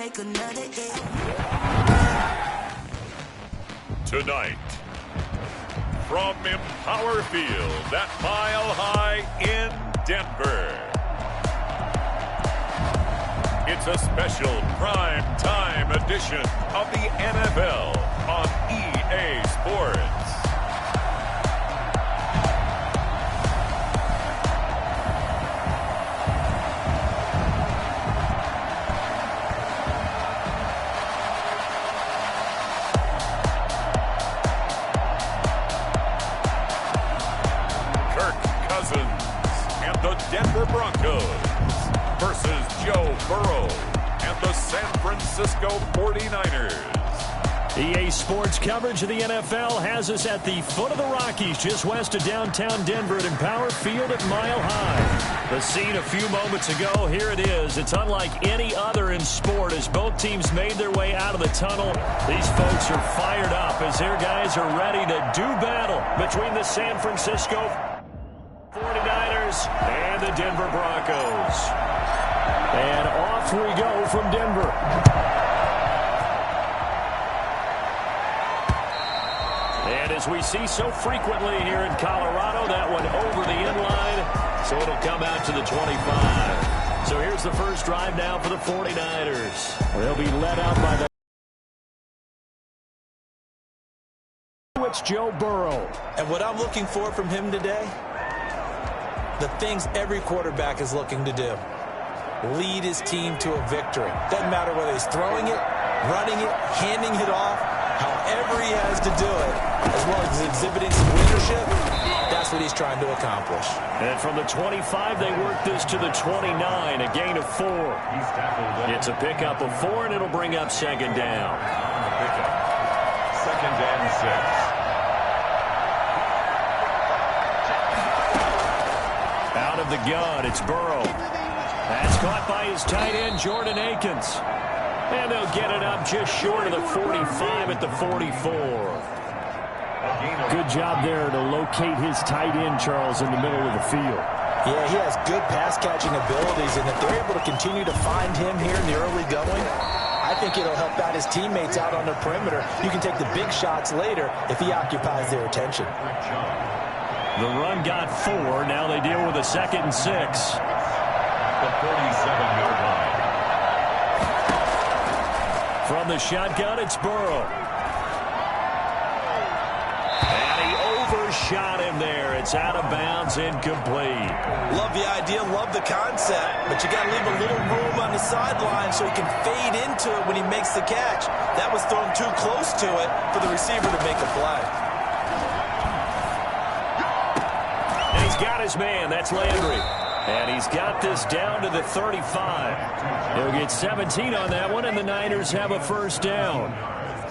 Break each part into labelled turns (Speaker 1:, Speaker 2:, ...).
Speaker 1: take another L.
Speaker 2: Tonight, from Empower Field at Mile High in Denver, it's a special prime time edition of the NFL on EA Sports. Denver Broncos versus Joe Burrow and the San Francisco 49ers.
Speaker 3: EA Sports coverage of the NFL has us at the foot of the Rockies, just west of downtown Denver at Empower Field at Mile High. The scene a few moments ago, here it is. It's unlike any other in sport as both teams made their way out of the tunnel. These folks are fired up as their guys are ready to do battle between the San Francisco 49ers and the Denver Broncos. And off we go from Denver. And as we see so frequently here in Colorado, that one over the inline, so it'll come out to the 25. So here's the first drive now for the 49ers. They'll be led out by the... It's Joe Burrow.
Speaker 4: And what I'm looking for from him today, the things every quarterback is looking to do. Lead his team to a victory. Doesn't matter whether he's throwing it, running it, handing it off, however he has to do it, as well as exhibiting some leadership, that's what he's trying to accomplish.
Speaker 3: And from the 25, they work this to the 29, a gain of 4. It's a pickup of 4, and it'll bring up second down.
Speaker 2: Second and 6.
Speaker 3: Out of the gun, it's Burrow. That's caught by his tight end, Jordan Akins. And they'll get it up just short of the 45 at the 44. Good job there to locate his tight end, Charles, in the middle of the field.
Speaker 4: Yeah, he has good pass-catching abilities, and if they're able to continue to find him here in the early going, I think it'll help out his teammates out on the perimeter. You can take the big shots later if he occupies their attention.
Speaker 3: The run got 4. Now they deal with a 2nd and 6.
Speaker 2: The 47-yard line.
Speaker 3: From the shotgun, it's Burrow. And he overshot him there. It's out of bounds, incomplete.
Speaker 4: Love the idea, love the concept, but you got to leave a little room on the sideline so he can fade into it when he makes the catch. That was thrown too close to it for the receiver to make a play.
Speaker 3: Got his man. That's Landry. And he's got this down to the 35. He'll get 17 on that one, and the Niners have a first down.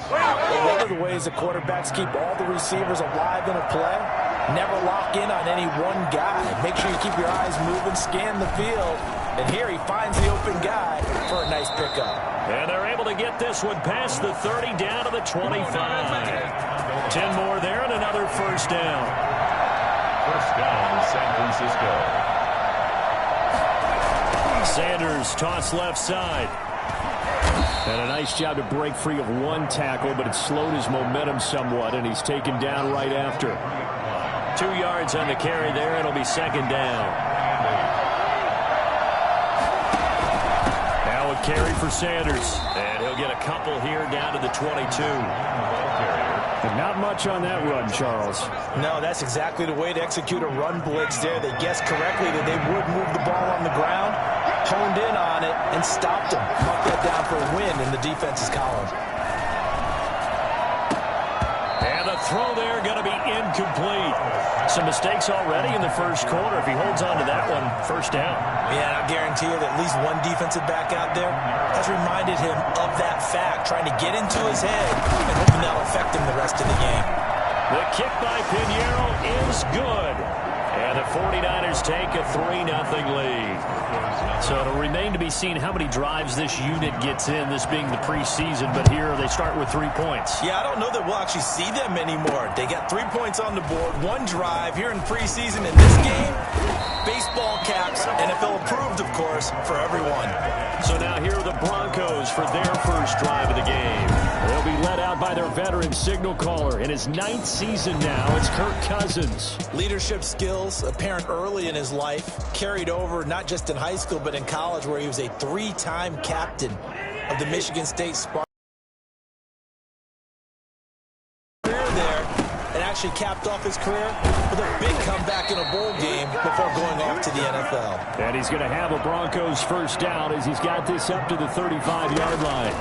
Speaker 4: Well, one of the ways the quarterbacks keep all the receivers alive in a play, never lock in on any one guy. Make sure you keep your eyes moving, scan the field. And here he finds the open guy for a nice pickup.
Speaker 3: And they're able to get this one past the 30 down to the 25. 10 more there and another first down.
Speaker 2: First down, San Francisco.
Speaker 3: Sanders toss left side. And a nice job to break free of one tackle, but it slowed his momentum somewhat, and he's taken down right after. 2 yards on the carry there. It'll be second down. Now a carry for Sanders. And he'll get a couple here down to the 22. But not much on that run, Charles.
Speaker 4: No, that's exactly the way to execute a run blitz there. They guessed correctly that they would move the ball on the ground, honed in on it, and stopped him. Marked that down for a win in the defense's column.
Speaker 3: And the throw there going to be incomplete. Some mistakes already in the first quarter. If he holds on to that one, first down.
Speaker 4: Yeah, I guarantee you that at least one defensive back out there has reminded him of that fact, trying to get into his head and hoping that'll affect him the rest of the game.
Speaker 3: The kick by Pinheiro is good. And the 49ers take a 3-0 lead. So it'll remain to be seen how many drives this unit gets in, this being the preseason. But here they start with 3 points.
Speaker 4: Yeah, I don't know that we'll actually see them anymore. They got 3 points on the board, 1 drive here in preseason. In this game, baseball caps, NFL approved, of course, for everyone.
Speaker 3: So now here are the Broncos for for their first drive of the game. They'll be led out by their veteran signal caller. In his 9th season now, it's Kirk Cousins.
Speaker 4: Leadership skills apparent early in his life, carried over not just in high school but in college, where he was a 3-time captain of the Michigan State Spartans. Actually capped off his career with a big comeback in a bowl game before going off to the NFL.
Speaker 3: And he's going to have a Broncos first down as he's got this up to the 35-yard line.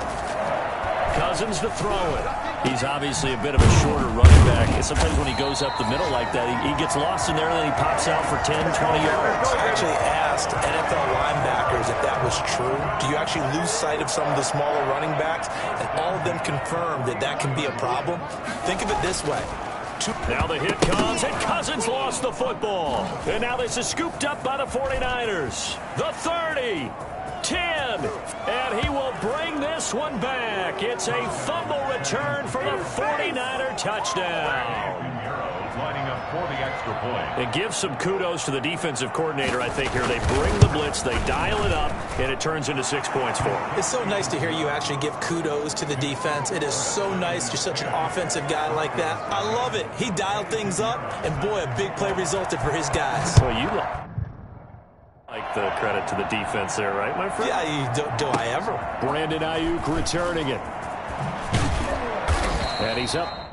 Speaker 3: Cousins to throw it. He's obviously a bit of a shorter running back. And sometimes when he goes up the middle like that, he gets lost in there and then he pops out for 10, 20 yards.
Speaker 4: I actually asked NFL linebackers if that was true. Do you actually lose sight of some of the smaller running backs? And all of them confirmed that that can be a problem. Think of it this way.
Speaker 3: Now the hit comes, and Cousins lost the football. And now this is scooped up by the 49ers. The 30, 10, and he will bring this one back. It's a fumble return for the 49er touchdown.
Speaker 2: Lining up for the extra point.
Speaker 3: It gives some kudos to the defensive coordinator, I think, here. They bring the blitz, they dial it up, and it turns into 6 points for them.
Speaker 4: It's so nice to hear you actually give kudos to the defense. It is so nice. You're such an offensive guy like that. I love it. He dialed things up, and boy, a big play resulted for his guys.
Speaker 3: Well, you like the credit to the defense there, right, my friend?
Speaker 4: Yeah, do I ever?
Speaker 3: Brandon Ayuk returning it. And he's up.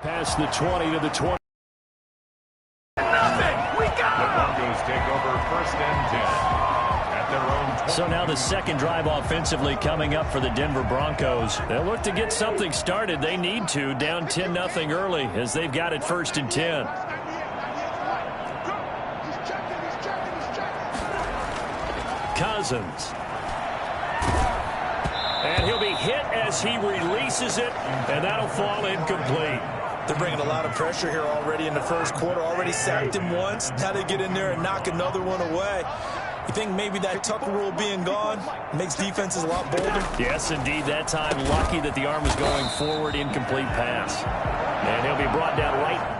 Speaker 3: Past the 20 to the 20.
Speaker 2: Nothing. We got the Broncos take over 1st and 10 at their own 20.
Speaker 3: So now the second drive offensively coming up for the Denver Broncos. They'll look to get something started. They need to, down 10-0 early as they've got it 1st and 10. Cousins. And he'll be hit as he releases it, and that'll fall incomplete.
Speaker 4: They're bringing a lot of pressure here already in the first quarter. Already sacked him once. Now they get in there and knock another one away. You think maybe that Tucker rule being gone makes defenses a lot bolder?
Speaker 3: Yes, indeed. That time, lucky that the arm was going forward, incomplete pass. And he'll be brought down right.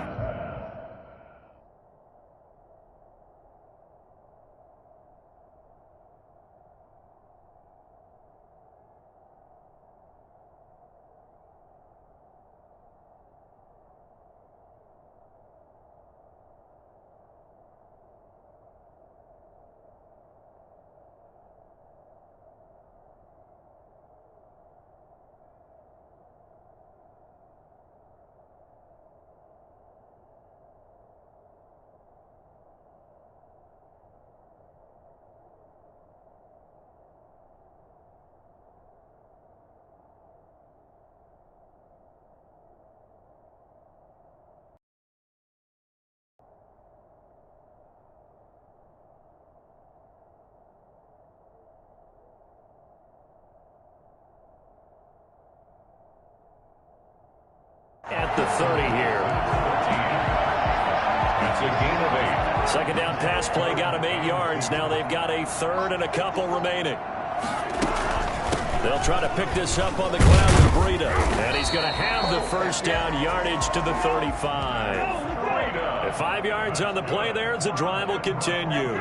Speaker 3: At the 30 here.
Speaker 2: It's a gain of 8.
Speaker 3: Second down pass play got him 8 yards. Now they've got a third and a couple remaining. They'll try to pick this up on the ground with Breida. And he's going to have the first down yardage to the 35. At 5 yards on the play there as the drive will continue.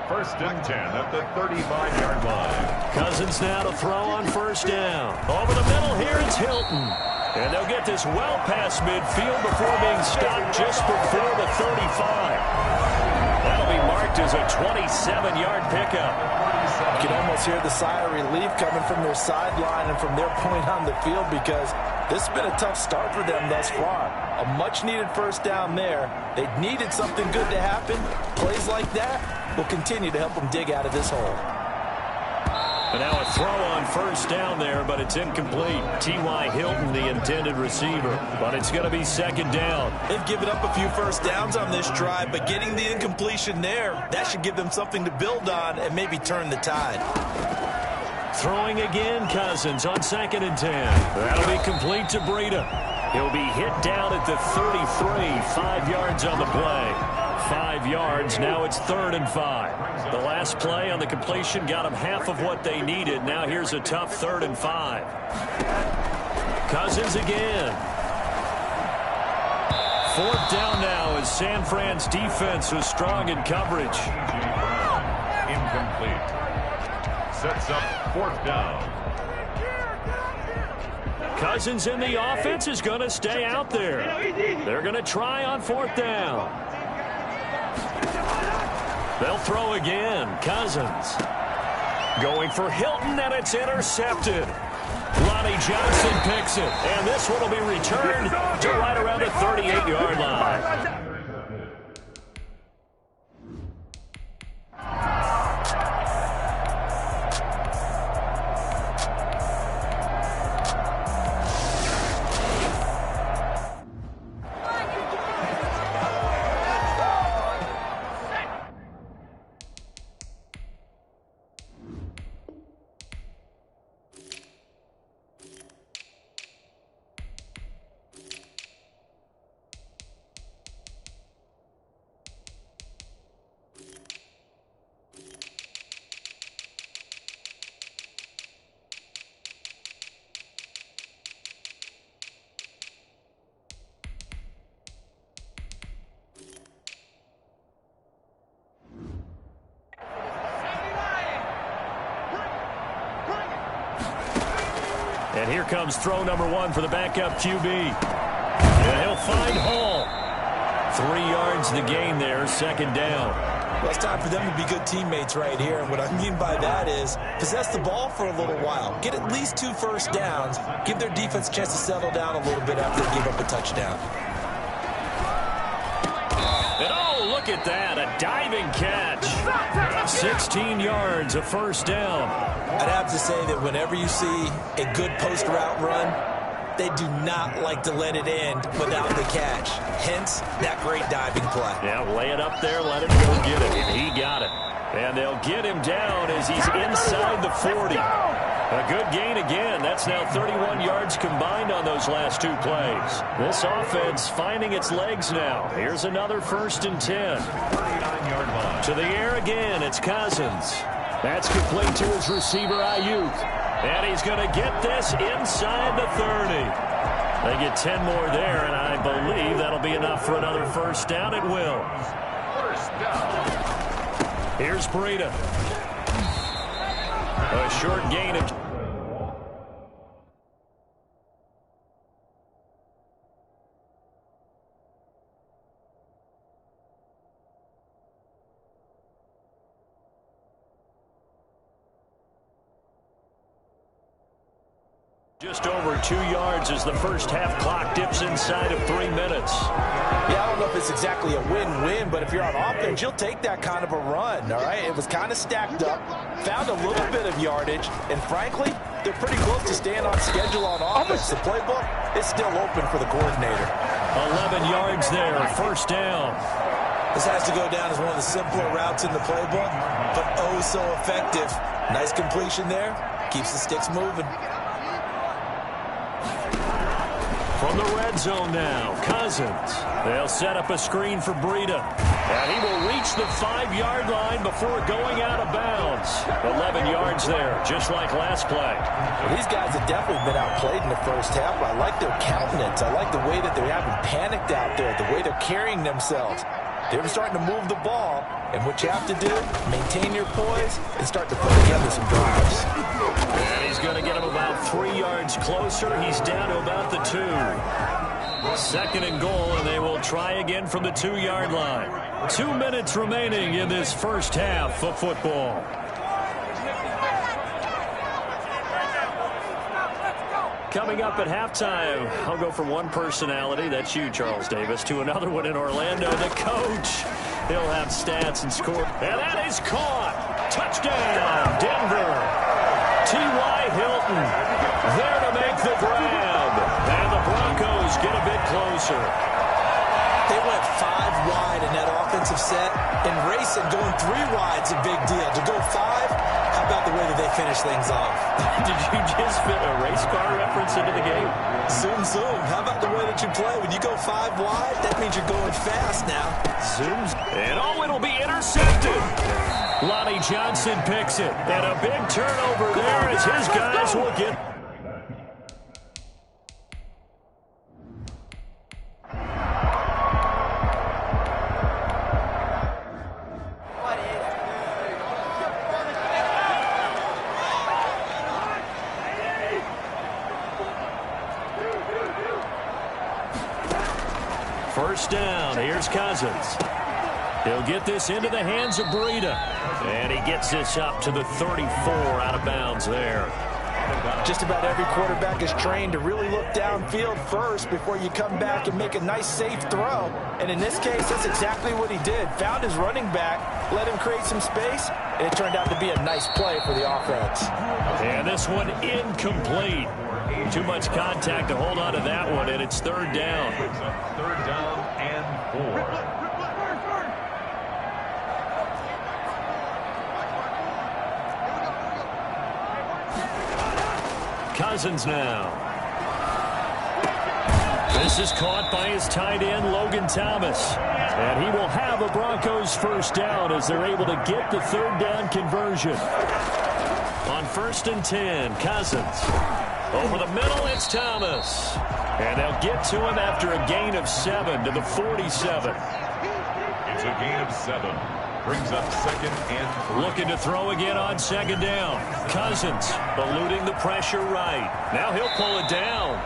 Speaker 2: 1st and 10 at the 35-yard line.
Speaker 3: Cousins now to throw on first down. Over the middle here, it's Hilton. And they'll get this well past midfield before being stopped just before the 35. That'll be marked as a 27-yard pickup.
Speaker 4: You can almost hear the sigh of relief coming from their sideline and from their point on the field, because this has been a tough start for them thus far. A much-needed first down there. They needed something good to happen. Plays like that will continue to help them dig out of this hole.
Speaker 3: And now a throw on first down there, but it's incomplete. T.Y. Hilton, the intended receiver. But it's going to be second down.
Speaker 4: They've given up a few first downs on this drive, but getting the incompletion there, that should give them something to build on and maybe turn the tide.
Speaker 3: Throwing again, Cousins on 2nd and 10. That'll be complete to Breida. He'll be hit down at the 33, 5 yards on the play. 5 yards, now it's 3rd and 5. The last play on the completion got them half of what they needed. Now here's a tough 3rd and 5. Cousins again. 4th down now as San Fran's defense was strong in coverage.
Speaker 2: Incomplete. Sets up 4th down.
Speaker 3: Cousins in the offense is going to stay out there. They're going to try on 4th down. They'll throw again. Cousins going for Hilton, and it's intercepted. Lonnie Johnson picks it, and this one will be returned to right around the 38-yard line. And here comes throw number 1 for the backup QB. And he'll find Hall. 3 yards the gain there, 2nd down.
Speaker 4: Well, it's time for them to be good teammates right here. And what I mean by that is possess the ball for a little while. Get at least 2 first downs. Give their defense a chance to settle down a little bit after they give up a touchdown.
Speaker 3: And oh, look at that, a diving catch. 16 yards, a first down.
Speaker 4: I'd have to say that whenever you see a good post route run, they do not like to let it end without the catch. Hence, that great diving play.
Speaker 3: Yeah, lay it up there, let him go get it, and he got it. And they'll get him down as he's inside the 40. A good gain again. That's now 31 yards combined on those last 2 plays. This offense finding its legs now. Here's another 1st and 10.
Speaker 2: 39-yard line.
Speaker 3: To the air again, it's Cousins. That's complete to his receiver, Ayuk. And he's going to get this inside the 30. They get 10 more there, and I believe that'll be enough for another first down. It will.
Speaker 2: First down.
Speaker 3: Here's Breida. A short gain of... Just over 2 yards as the first half clock dips inside of 3 minutes.
Speaker 4: Yeah, I don't know if it's exactly a win-win, but if you're on offense, you'll take that kind of a run, all right? It was kind of stacked up, found a little bit of yardage, and frankly, they're pretty close to staying on schedule on offense. The playbook is still open for the coordinator.
Speaker 3: 11 yards there, first down.
Speaker 4: This has to go down as one of the simpler routes in the playbook, but oh so effective. Nice completion there, keeps the sticks moving.
Speaker 3: From the red zone now, Cousins. They'll set up a screen for Breida. And he will reach the 5-yard line before going out of bounds. 11 yards there, just like last play.
Speaker 4: Well, these guys have definitely been outplayed in the first half. I like their countenance. I like the way that they haven't panicked out there, the way they're carrying themselves. They're starting to move the ball, and what you have to do, maintain your poise and start to put together some drives.
Speaker 3: And he's going to get him about 3 yards closer. He's down to about the 2. 2nd and goal, and they will try again from the 2-yard line. 2 minutes remaining in this first half of football. Coming up at halftime, I'll go from one personality, that's you, Charles Davis, to another one in Orlando, the coach. He'll have stats and score. And that is caught. Touchdown, Denver. T.Y. Hilton there to make the grab. And the Broncos get a bit closer.
Speaker 4: They went 5 wide in that offensive set. And racing, going 3 wide's a big deal. To go 5, how about the way that they finish things off?
Speaker 3: Did you just fit a race car reference into the game?
Speaker 4: Zoom, zoom. How about the way that you play? When you go 5 wide, that means you're going fast now.
Speaker 3: Zooms. And oh, it'll be intercepted. Lonnie Johnson picks it. And a big turnover there as his guys will get... First down, here's Cousins. He'll get this into the hands of Breida. And he gets this up to the 34 out of bounds there.
Speaker 4: Just about every quarterback is trained to really look downfield first before you come back and make a nice, safe throw. And in this case, that's exactly what he did. Found his running back, let him create some space, and it turned out to be a nice play for the offense.
Speaker 3: And this one incomplete. Too much contact to hold on to that one, and it's third down.
Speaker 2: Third down and 4.
Speaker 3: Cousins now. This is caught by his tight end, Logan Thomas. And he will have a Broncos first down as they're able to get the third down conversion. On 1st and 10, Cousins. Over the middle, it's Thomas. And they'll get to him after a gain of 7 to the 47.
Speaker 2: It's a gain of 7. Brings up 2nd and 3.
Speaker 3: Looking to throw again on 2nd down. Cousins eluding the pressure right. Now he'll pull it down.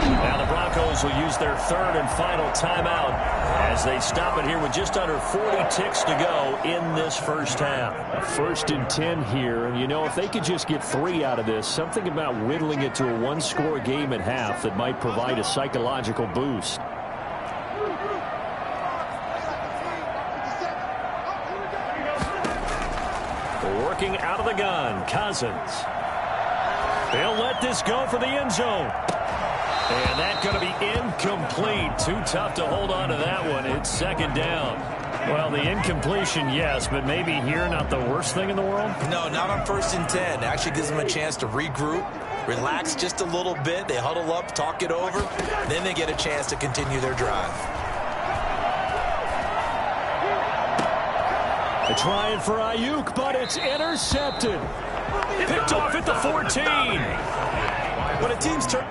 Speaker 3: Now the Broncos will use their 3rd and final timeout as they stop it here with just under 40 ticks to go in this first half. 1st and 10 here, and you know, if they could just get 3 out of this, something about whittling it to a 1-score game at half that might provide a psychological boost. Working out of the gun, Cousins. They'll let this go for the end zone. And that's going to be incomplete. Too tough to hold on to that one. It's 2nd down. Well, the incompletion, yes, but maybe here not the worst thing in the world?
Speaker 4: No, not on 1st and 10. Actually gives them a chance to regroup, relax just a little bit. They huddle up, talk it over. Then they get a chance to continue their drive.
Speaker 3: They're trying for Ayuk, but it's intercepted. Picked off at the 14.
Speaker 4: When a team's turn...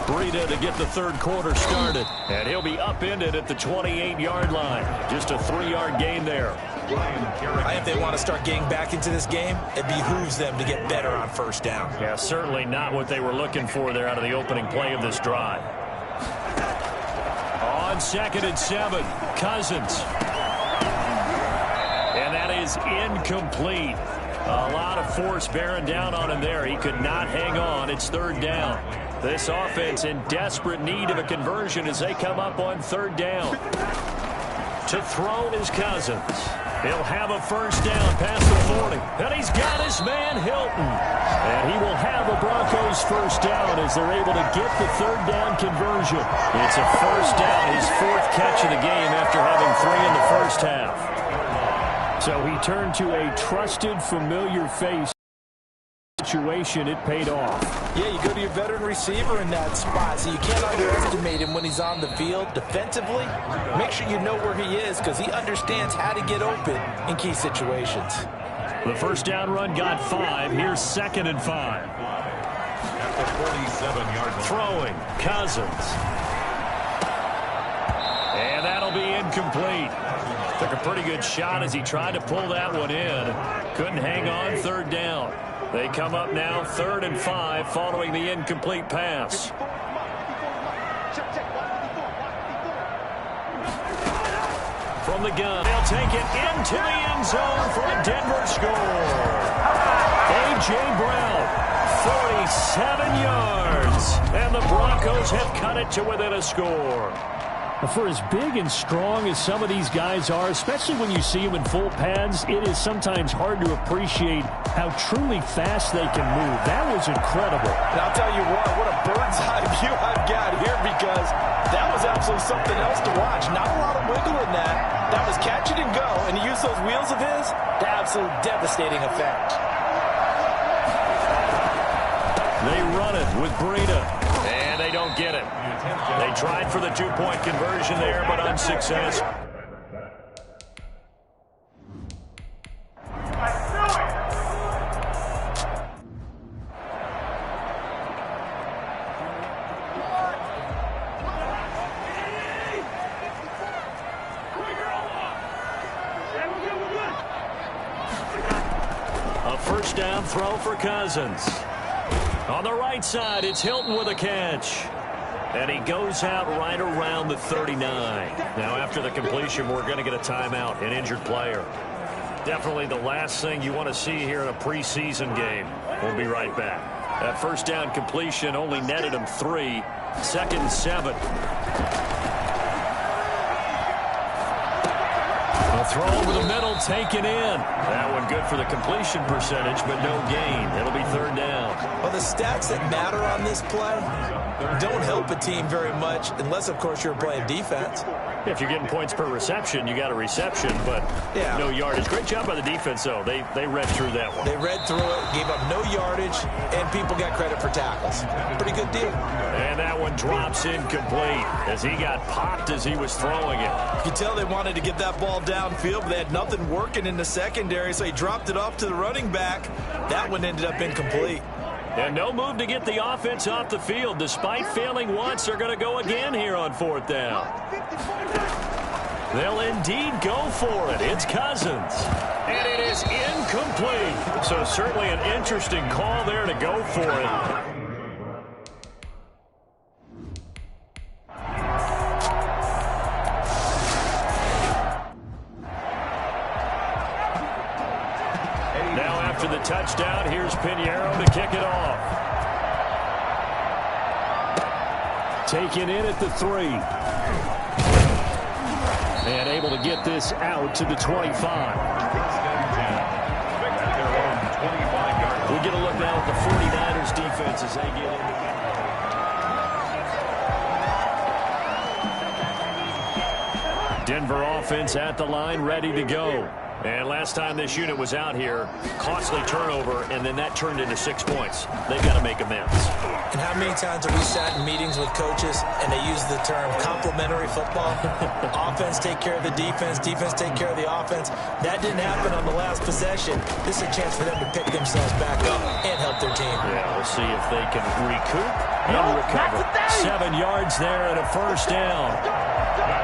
Speaker 3: Breida to get the 3rd quarter started. And he'll be upended at the 28-yard line. Just a 3-yard gain there.
Speaker 4: If they want to start getting back into this game, it behooves them to get better on 1st down.
Speaker 3: Yeah, certainly not what they were looking for there out of the opening play of this drive. On 2nd and 7, Cousins. And that is incomplete. A lot of force bearing down on him there. He could not hang on. It's 3rd down. This offense in desperate need of a conversion as they come up on 3rd down. To throw is Cousins. He'll have a first down past the 40. And he's got his man Hilton. And he will have a Broncos first down as they're able to get the 3rd down conversion. It's a first down, his 4th catch of the game after having 3 in the first half. So he turned to a trusted, familiar face. Situation, it paid off.
Speaker 4: Yeah, you go to your veteran receiver in that spot, so you can't underestimate him when he's on the field defensively. Make sure you know where he is because he understands how to get open in key situations.
Speaker 3: The first down run got 5. Here's 2nd and 5.
Speaker 2: At the 47-yard line.
Speaker 3: Throwing, Cousins. And that'll be incomplete. Took a pretty good shot as he tried to pull that one in. Couldn't hang on, 3rd down. They come up now 3rd and 5 following the incomplete pass. from the gun. They'll take it into the end zone for a Denver score. A.J. Brown, 47 yards. And the Broncos have cut it to within a score. For as big and strong as some of these guys are, especially when you see them in full pads, it is sometimes hard to appreciate how truly fast they can move. That was incredible.
Speaker 4: And I'll tell you what a bird's eye view I've got here, because that was absolutely something else to watch. Not a lot of wiggle in that. That was catch it and go, and he used those wheels of his to absolute devastating effect.
Speaker 3: They run it with Breida, and they don't get it. They tried for the two-point conversion there, but unsuccessful. A first down throw for Cousins. On the right side, it's Hilton with a catch. And he goes out right around the 39. Now, after the completion, we're going to get a timeout, an injured player. Definitely the last thing you want to see here in a preseason game. We'll be right back. That first down completion only netted him 3. 2nd and 7. A throw over the middle, taken in. That one good for the completion percentage, but no gain. It'll be 3rd down.
Speaker 4: Well, the stats that matter on this play don't help a team very much, unless, of course, you're playing defense.
Speaker 3: If you're getting points per reception, you got a reception, but no yardage. Great job by the defense, though. They read through that one.
Speaker 4: They read through it, gave up no yardage, and people got credit for tackles. Pretty good deal.
Speaker 3: And that one drops incomplete as he got popped as he was throwing it.
Speaker 4: You can tell they wanted to get that ball downfield, but they had nothing working in the secondary, so he dropped it off to the running back. That one ended up incomplete.
Speaker 3: And no move to get the offense off the field. Despite failing once, they're going to go again here on 4th down. They'll indeed go for it. It's Cousins. And it is incomplete. So certainly an interesting call there to go for it. After the touchdown, here's Pinheiro to kick it off. Taken in at the 3. And able to get this out to the 25. We get a look now at the 49ers defense as they get in. Denver offense at the line, ready to go. And last time this unit was out here, costly turnover, and then that turned into 6 points. They've got to make amends.
Speaker 4: And how many times have we sat in meetings with coaches and they use the term complementary football? Offense take care of the defense, defense take care of the offense. That didn't happen on the last possession. This is a chance for them to pick themselves back up and help their team.
Speaker 3: Yeah, we'll see if they can recoup and recover. 7 yards there and a first down.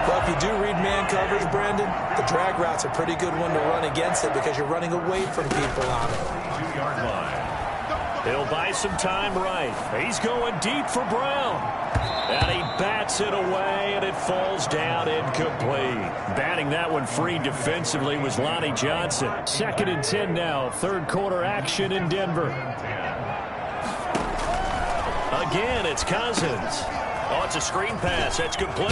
Speaker 4: Well, if you do read man coverage, Brandon, the drag route's a pretty good one to run against it because you're running away from people on it.
Speaker 2: 2-yard line.
Speaker 3: He'll buy some time right. He's going deep for Brown. And he bats it away, and it falls down incomplete. Batting that one free defensively was Lonnie Johnson. 2nd and 10 now. 3rd quarter action in Denver. Again, it's Cousins. Oh, it's a screen pass. That's complete.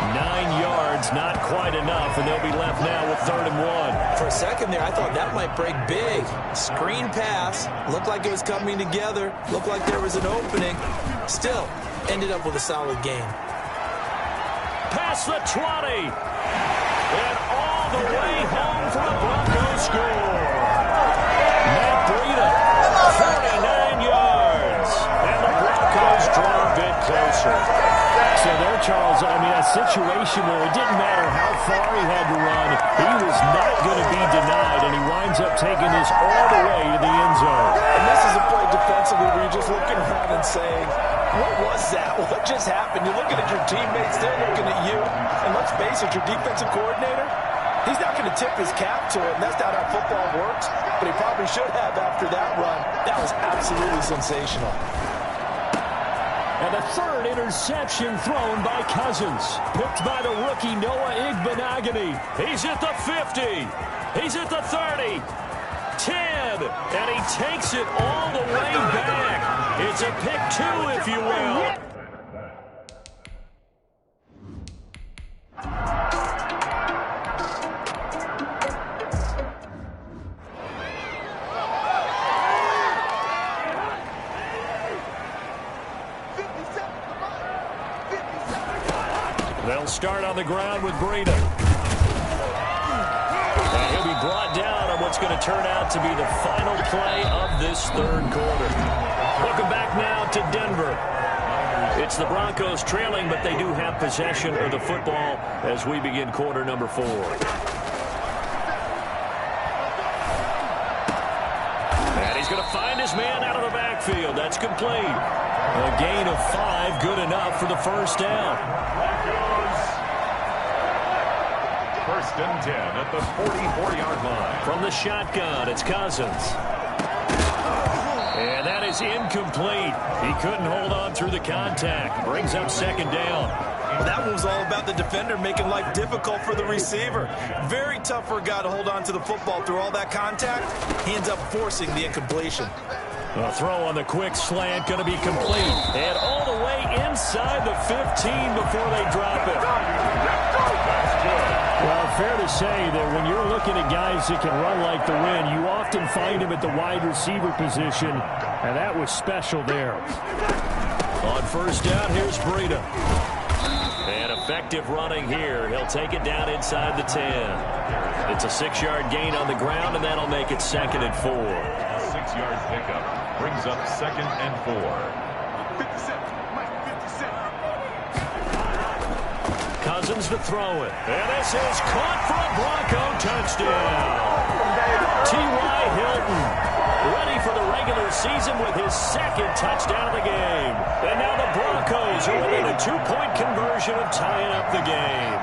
Speaker 3: 9 yards, not quite enough, and they'll be left now with 3rd and 1.
Speaker 4: For a second there, I thought that might break big. Screen pass. Looked like it was coming together. Looked like there was an opening. Still, ended up with a solid game.
Speaker 3: Past the 20. And all the way home for the Broncos score. Matt Breida, 49 yards. And the Broncos draw a bit closer. So there, Charles, I mean, a situation where it didn't matter how far he had to run, he was not going to be denied, and he winds up taking this all the way to the end zone.
Speaker 4: And this is a play defensively where you're just looking around and saying, what was that? What just happened? You're looking at your teammates, they're looking at you, and let's face it, your defensive coordinator, he's not going to tip his cap to it, and that's not how football works, but he probably should have after that run. That was absolutely sensational.
Speaker 3: And the third interception thrown by Cousins. Picked by the rookie Noah Igbenogany. He's at the 50. He's at the 30. 10. And he takes it all the way back. It's a pick 2, if you will. They'll start on the ground with Breida. And he'll be brought down on what's going to turn out to be the final play of this third quarter. Welcome back now to Denver. It's the Broncos trailing, but they do have possession of the football as we begin quarter number 4. And he's going to find his man out of the backfield. That's complete. A gain of 5, good enough for the first down.
Speaker 2: First and 10 at the 44-yard line.
Speaker 3: From the shotgun, it's Cousins. And that is incomplete. He couldn't hold on through the contact. Brings up second down.
Speaker 4: That one was all about the defender making life difficult for the receiver. Very tough for a guy to hold on to the football through all that contact. He ends up forcing the incompletion.
Speaker 3: A throw on the quick slant, going to be complete. And all the way inside the 15 before they drop it. Well, fair to say that when you're looking at guys that can run like the wind, you often find him at the wide receiver position, and that was special there. On first down, here's Breida. And effective running here. He'll take it down inside the 10. It's a 6-yard gain on the ground, and that'll make it second and 4.
Speaker 2: A 6-yard pickup brings up second and 4.
Speaker 3: Cousins to throw it. And this is caught for a Bronco touchdown. T.Y. Hilton ready for the regular season with his second touchdown of the game. And now the Broncos are within a 2-point conversion of tying up the game.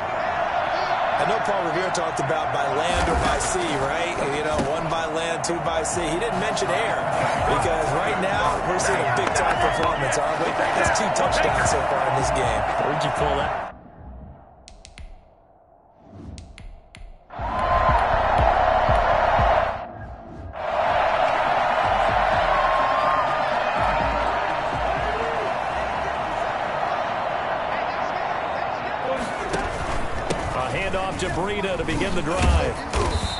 Speaker 4: I know Paul Revere talked about by land or by sea, right? You know, 1 by land, 2 by sea. He didn't mention air because right now we're seeing a big-time performance, aren't we? That's 2 touchdowns so far in this game.
Speaker 3: Where'd you pull that? To Breida to begin the drive.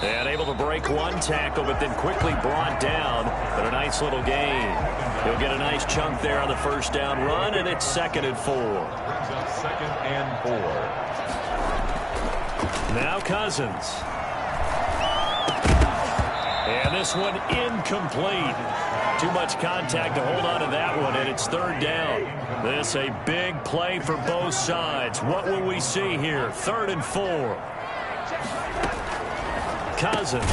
Speaker 3: And able to break one tackle, but then quickly brought down. But a nice little gain. He'll get a nice chunk there on the first down run, and it's second and 4.
Speaker 2: Brings up second and 4.
Speaker 3: Now Cousins. And this one incomplete. Too much contact to hold on to that one, and it's third down. This a big play for both sides. What will we see here? Third and 4. Cousins.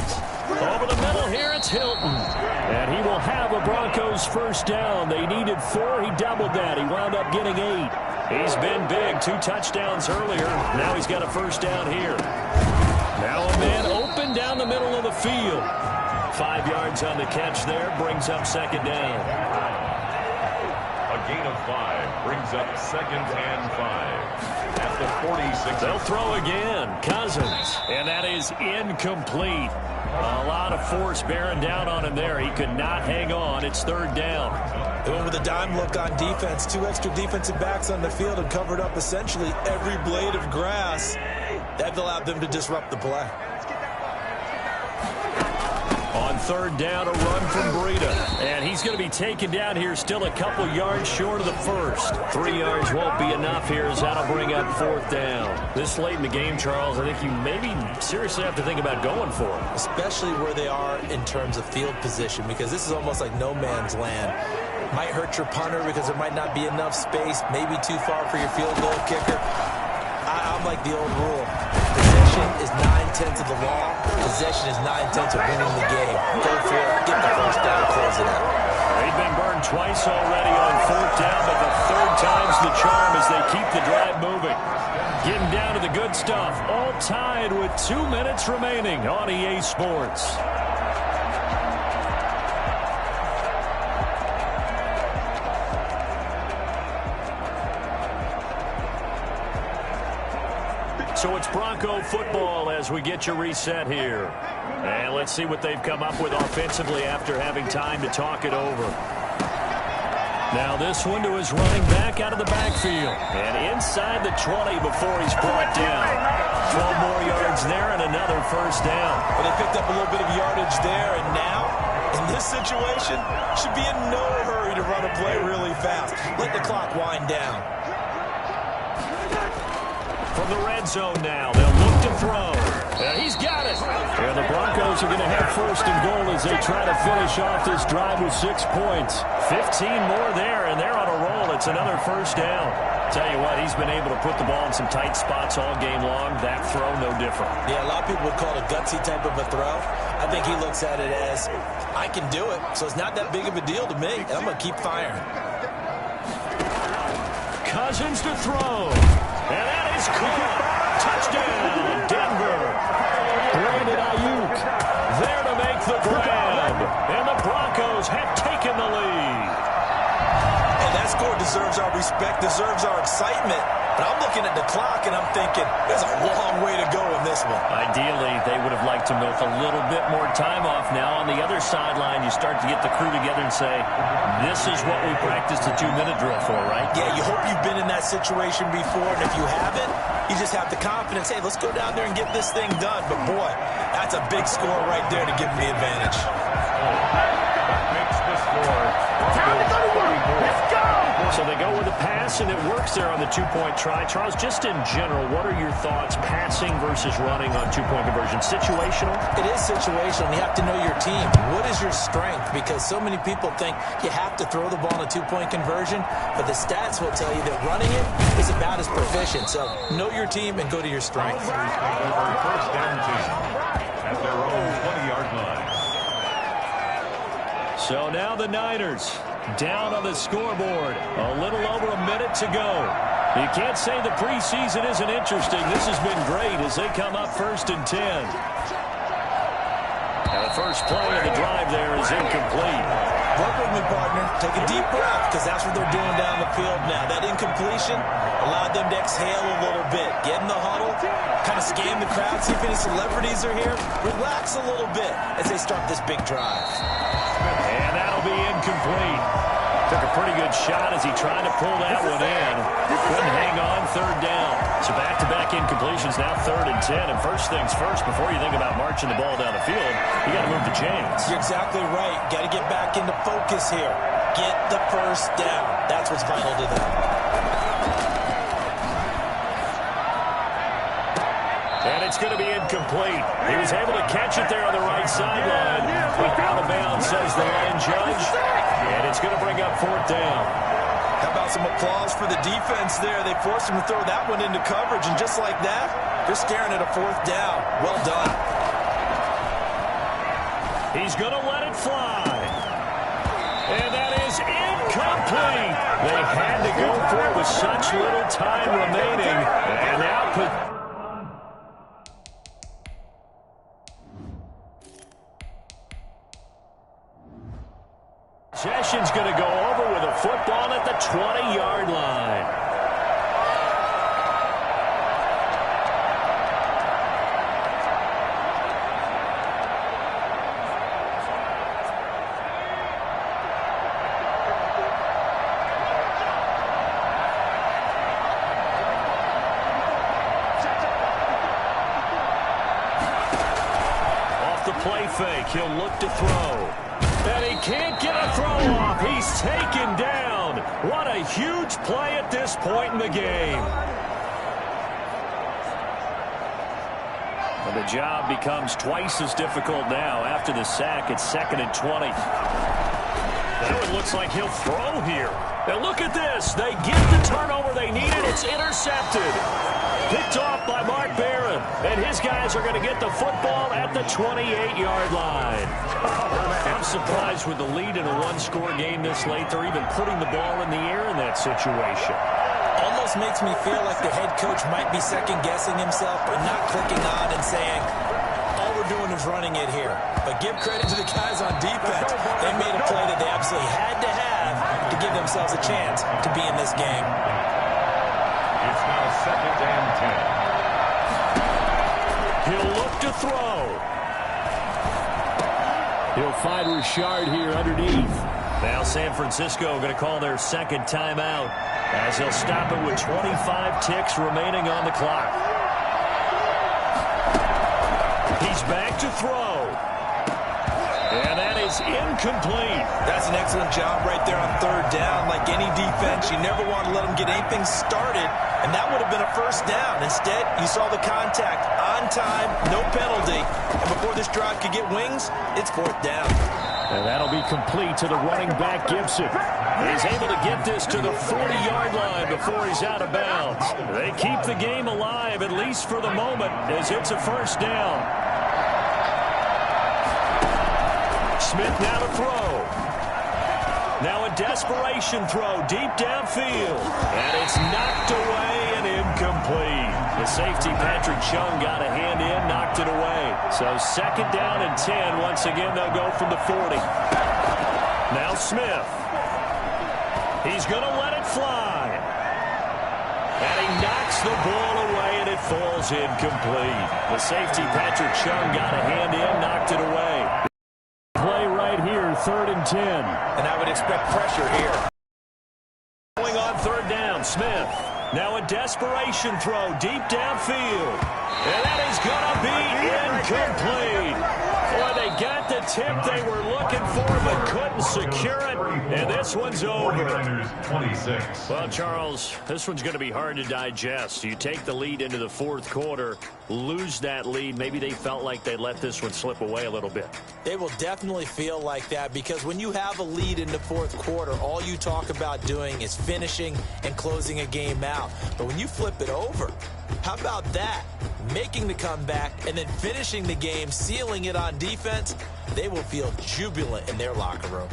Speaker 3: Over the middle here, it's Hilton. And he will have a Broncos first down. They needed 4. He doubled that. He wound up getting 8. He's been big. 2 touchdowns earlier. Now he's got a first down here. Now a man open down the middle of the field. 5 yards on the catch there. Brings up second down.
Speaker 2: A gain of 5 brings up second and 5. At the 46.
Speaker 3: They'll throw again. Cousins. And that is incomplete. A lot of force bearing down on him there. He could not hang on. It's third down.
Speaker 4: They went with a dime look on defense. 2 extra defensive backs on the field and covered up essentially every blade of grass. That allowed them to disrupt the play.
Speaker 3: On third down, a run from Breida. And he's going to be taken down here still a couple yards short of the first. 3 yards won't be enough here as that'll bring up fourth down. This late in the game, Charles, I think you maybe seriously have to think about going for it.
Speaker 4: Especially where they are in terms of field position, because this is almost like no man's land. Might hurt your punter because there might not be enough space, maybe too far for your field goal kicker. I'm like the old rule. Possession is 9/10 of the law. Possession is 9/10 of winning the game. Go for it. Get the first down. Close it out.
Speaker 3: They've been burned twice already on fourth down, but the third time's the charm as they keep the drive moving. Getting down to the good stuff. All tied with 2 minutes remaining on EA Sports. So it's Bronco football as we get you reset here. And let's see what they've come up with offensively after having time to talk it over. Now this one to his running back out of the backfield. And inside the 20 before he's brought down. 12 more yards there and another first down.
Speaker 4: Well, they picked up a little bit of yardage there, and now, in this situation, should be in no hurry to run a play really fast. Let the clock wind down.
Speaker 3: From the red zone now, they'll look to throw. And he's got it. And the Broncos are going to have first and goal as they try to finish off this drive with 6 points. 15 more there, and they're on a roll. It's another first down. Tell you what, he's been able to put the ball in some tight spots all game long. That throw, no different.
Speaker 4: Yeah, a lot of people would call it a gutsy type of a throw. I think he looks at it as, I can do it, so it's not that big of a deal to me, and I'm going to keep firing.
Speaker 3: Cousins to throw. And that is caught. Touchdown, Denver. Brandon Ayuk there to make the grab. And the Broncos have taken the lead.
Speaker 4: And that score deserves our respect, deserves our excitement. But I'm looking at the clock, and I'm thinking, there's a long way to go in this one.
Speaker 3: Ideally, they would have liked to milk a little bit more time off. Now, on the other sideline, you start to get the crew together and say, this is what we practiced the 2-minute drill for, right?
Speaker 4: Yeah, you hope you've been in that situation before, and if you haven't, you just have the confidence, hey, let's go down there and get this thing done. But, boy, that's a big score right there to give them the advantage.
Speaker 2: Makes the score. Time to go to work. Let's go!
Speaker 3: So they go with a pass, and it works there on the 2-point try. Charles, just in general, what are your thoughts, passing versus running on 2-point conversion? Situational?
Speaker 4: It is situational. You have to know your team. What is your strength? Because so many people think you have to throw the ball in a 2-point conversion, but the stats will tell you that running it is about as proficient. So know your team and go to your strength.
Speaker 2: First down at their own 20-yard line.
Speaker 3: So now the Niners down on the scoreboard. A little over a minute to go. You can't say the preseason isn't interesting. This has been great as they come up 1st and 10. And the first play of the drive there is incomplete.
Speaker 4: Work with me, partner. Take a deep breath, because that's what they're doing down the field now. That incompletion allowed them to exhale a little bit. Get in the huddle, kind of scan the crowd, see if any celebrities are here. Relax a little bit as they start this big drive.
Speaker 3: And that'll be incomplete. Took a pretty good shot as he tried to pull that one in. Couldn't hang on, 3rd down. So back-to-back incompletions, now 3rd and 10. And first things first, before you think about marching the ball down the field, you got to move the chains.
Speaker 4: You're exactly right. Got to get back into focus here. Get the first down. That's what's vital to them.
Speaker 3: And it's going to be incomplete. He was able to catch it there on the right sideline. But out of bounds, says the line judge. And it's going to bring up 4th down.
Speaker 4: How about some applause for the defense there? They forced him to throw that one into coverage, and just like that, they're staring at a 4th down. Well done.
Speaker 3: He's going to let it fly. And that is incomplete. They had to go for it with such little time remaining. And now possession's going to go over with a football at the 20-yard line. Off the play fake, he'll look to throw. And he can't get a throw off. He's taken down. What a huge play at this point in the game. And the job becomes twice as difficult now after the sack. It's 2nd and 20. Now it looks like he'll throw here. Now look at this. They get the turnover they needed. It's intercepted. Picked off by Mark Barron. And his guys are going to get the football at the 28-yard line. I'm surprised with the lead in a one-score game this late. They're even putting the ball in the air in that situation.
Speaker 4: Almost makes me feel like the head coach might be second-guessing himself and not clicking on and saying, all we're doing is running it here. But give credit to the guys on defense. They made a play that they absolutely had to have to give themselves a chance to be in this game.
Speaker 2: It's now 2nd and 10.
Speaker 3: He'll look to throw.
Speaker 1: He'll find Richard here underneath.
Speaker 3: Now San Francisco going to call their second timeout as he'll stop it with 25 ticks remaining on the clock. He's back to throw. And that is incomplete.
Speaker 4: That's an excellent job right there on third down. Like any defense, you never want to let them get anything started, and that would have been a first down. Instead, you saw the contact on time, no penalty, and before this drive could get wings, it's fourth down.
Speaker 3: And that'll be complete to the running back, Gibson. He's able to get this to the 40-yard line before he's out of bounds. They keep the game alive, at least for the moment, as it's a first down. Smith now to throw. Now a desperation throw deep downfield. And it's knocked away and incomplete. The safety, Patrick Chung, got a hand in, knocked it away. So second down and 10. Once again, they'll go from the 40. Now Smith. He's going to let it fly. And he knocks the ball away, and it falls incomplete. The safety, Patrick Chung, got a hand in, knocked it away.
Speaker 1: Play right here, 3rd and 10.
Speaker 4: And I would expect pressure here.
Speaker 3: Going on third down, Smith. Now a desperation throw deep downfield. And that is going to be incomplete. Boy, they got the tip they were looking for but couldn't secure it. And this one's over.
Speaker 2: 26.
Speaker 3: Well, Charles, this one's going to be hard to digest. You take the lead into the fourth quarter, lose that lead. Maybe they felt like they let this one slip away a little bit.
Speaker 4: They will definitely feel like that because when you have a lead in the fourth quarter, all you talk about doing is finishing and closing a game out. But when you flip it over, how about that? Making the comeback and then finishing the game, sealing it on defense, they will feel jubilant in their locker room.